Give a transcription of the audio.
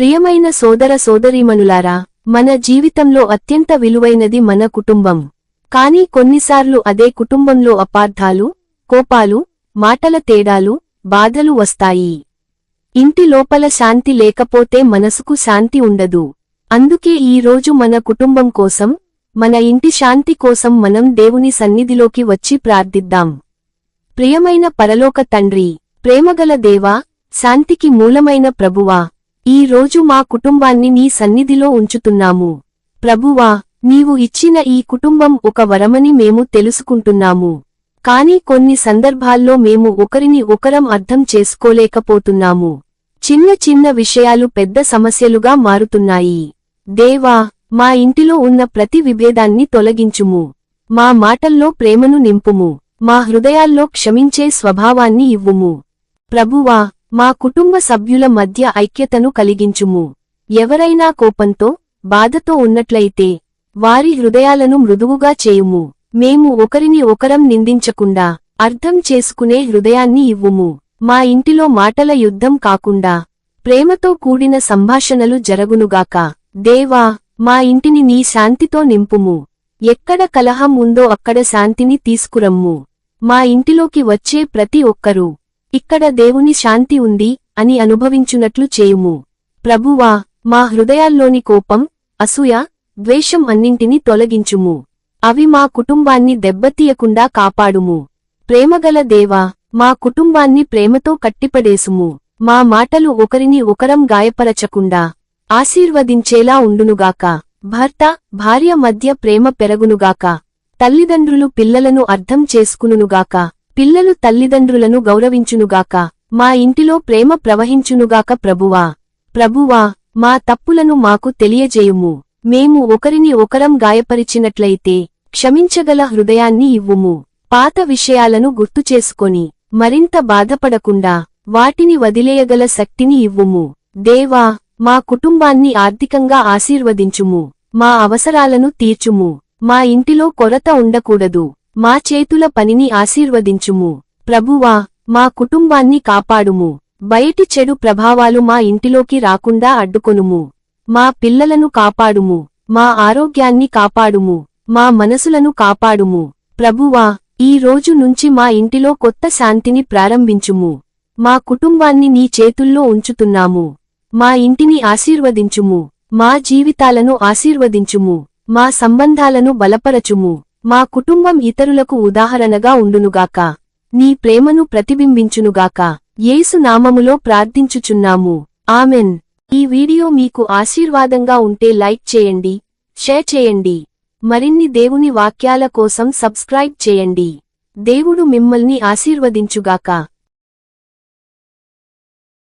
ప్రియమైన సోదర సోదరీమణులారా, మన జీవితంలో అత్యంత విలువైనది మన కుటుంబం. కానీ కొన్నిసార్లు అదే కుటుంబంలో అపార్థాలు, కోపాలు, మాటల తేడాలు, బాధలు వస్తాయి. ఇంటి లోపల శాంతి లేకపోతే మనసుకు శాంతి ఉండదు. అందుకే ఈ రోజు మన కుటుంబం కోసం, మన ఇంటి శాంతి కోసం మనం దేవుని సన్నిధిలోకి వచ్చి ప్రార్థిద్దాం. ప్రియమైన పరలోక తండ్రి, ప్రేమగల దేవా, శాంతికి మూలమైన ప్రభువా, ఈ రోజు మా కుటుంబాన్ని నీ సన్నిధిలో ఉంచుతున్నాము. ప్రభువా, నీవు ఇచ్చిన ఈ కుటుంబం ఒక వరమని మేము తెలుసుకుంటున్నాము. కాని కొన్ని సందర్భాల్లో మేము ఒకరిని ఒకరం అర్థం చేసుకోలేకపోతున్నాము. చిన్న చిన్న విషయాలు పెద్ద సమస్యలుగా మారుతున్నాయి. దేవా, మా ఇంటిలో ఉన్న ప్రతి విభేదాన్ని తొలగించుము. మా మాటల్లో ప్రేమను నింపుము. మా హృదయాల్లో క్షమించే స్వభావాన్ని ఇవ్వుము. ప్రభువా, మా కుటుంబ సభ్యుల మధ్య ఐక్యతను కలిగించుము. ఎవరైనా కోపంతో, బాధతో ఉన్నట్లయితే వారి హృదయాలను మృదువుగా చేయుము. మేము ఒకరిని ఒకరం నిందించకుండా అర్థం చేసుకునే హృదయాన్ని ఇవ్వుము. మా ఇంటిలో మాటల యుద్ధం కాకుండా ప్రేమతో కూడిన సంభాషణలు జరుగునుగాక. దేవా, మా ఇంటిని నీ శాంతితో నింపుము. ఎక్కడ కలహం ఉందో అక్కడ శాంతిని తీసుకురమ్ము. మా ఇంటిలోకి వచ్చే ప్రతి ఒక్కరూ ఇక్కడ దేవుని శాంతి ఉంది అని అనుభవించునట్లు చేయుము. ప్రభువా, మా హృదయాల్లోని కోపం, అసూయ, ద్వేషం అన్నింటినీ తొలగించుము. అవి మా కుటుంబాన్ని దెబ్బతీయకుండా కాపాడుము. ప్రేమగల దేవా, మా కుటుంబాన్ని ప్రేమతో కట్టిపడేసుము. మా మాటలు ఒకరిని ఒకరం గాయపరచకుండా ఆశీర్వదించేలా ఉండునుగాక. భర్త, భార్య మధ్య ప్రేమ పెరుగునుగాక. తల్లిదండ్రులు పిల్లలను అర్థం చేసుకునుగాక. పిల్లలు తల్లిదండ్రులను గౌరవించునుగాక. మా ఇంటిలో ప్రేమ ప్రవహించునుగాక. ప్రభువా, మా తప్పులను మాకు తెలియజేయుము. మేము ఒకరిని ఒకరం గాయపరిచినట్లయితే క్షమించగల హృదయాన్ని ఇవ్వుము. పాత విషయాలను గుర్తుచేసుకొని మరింత బాధపడకుండా వాటిని వదిలేయగల శక్తిని ఇవ్వుము. దేవా, మా కుటుంబాన్ని ఆర్థికంగా ఆశీర్వదించుము. మా అవసరాలను తీర్చుము. మా ఇంటిలో కొరత ఉండకూడదు. మా చేతుల పనిని ఆశీర్వదించుము. ప్రభువా, మా కుటుంబాన్ని కాపాడుము. బయటి చెడు ప్రభావాలు మా ఇంటిలోకి రాకుండా అడ్డుకొనుము. మా పిల్లలను కాపాడుము. మా ఆరోగ్యాన్ని కాపాడుము. మా మనసులను కాపాడుము. ప్రభువా, ఈ రోజు నుంచి మా ఇంటిలో కొత్త శాంతిని ప్రారంభించుము. మా కుటుంబాన్ని నీ చేతుల్లో ఉంచుతున్నాము. మా ఇంటిని ఆశీర్వదించుము. మా జీవితాలను ఆశీర్వదించుము. మా సంబంధాలను బలపరచుము. మా కుటుంబం ఇతరులకు ఉదాహరణగా ఉండునుగాక. నీ ప్రేమను ప్రతిబింబించునుగాక. యేసు నామములో ప్రార్థించుచున్నాము. ఆమెన్. ఈ వీడియో మీకు ఆశీర్వాదంగా ఉంటే లైక్ చేయండి, షేర్ చేయండి. మరిన్ని దేవుని వాక్యాల కోసం సబ్స్క్రైబ్ చేయండి. దేవుడు మిమ్మల్ని ఆశీర్వదించుగాక.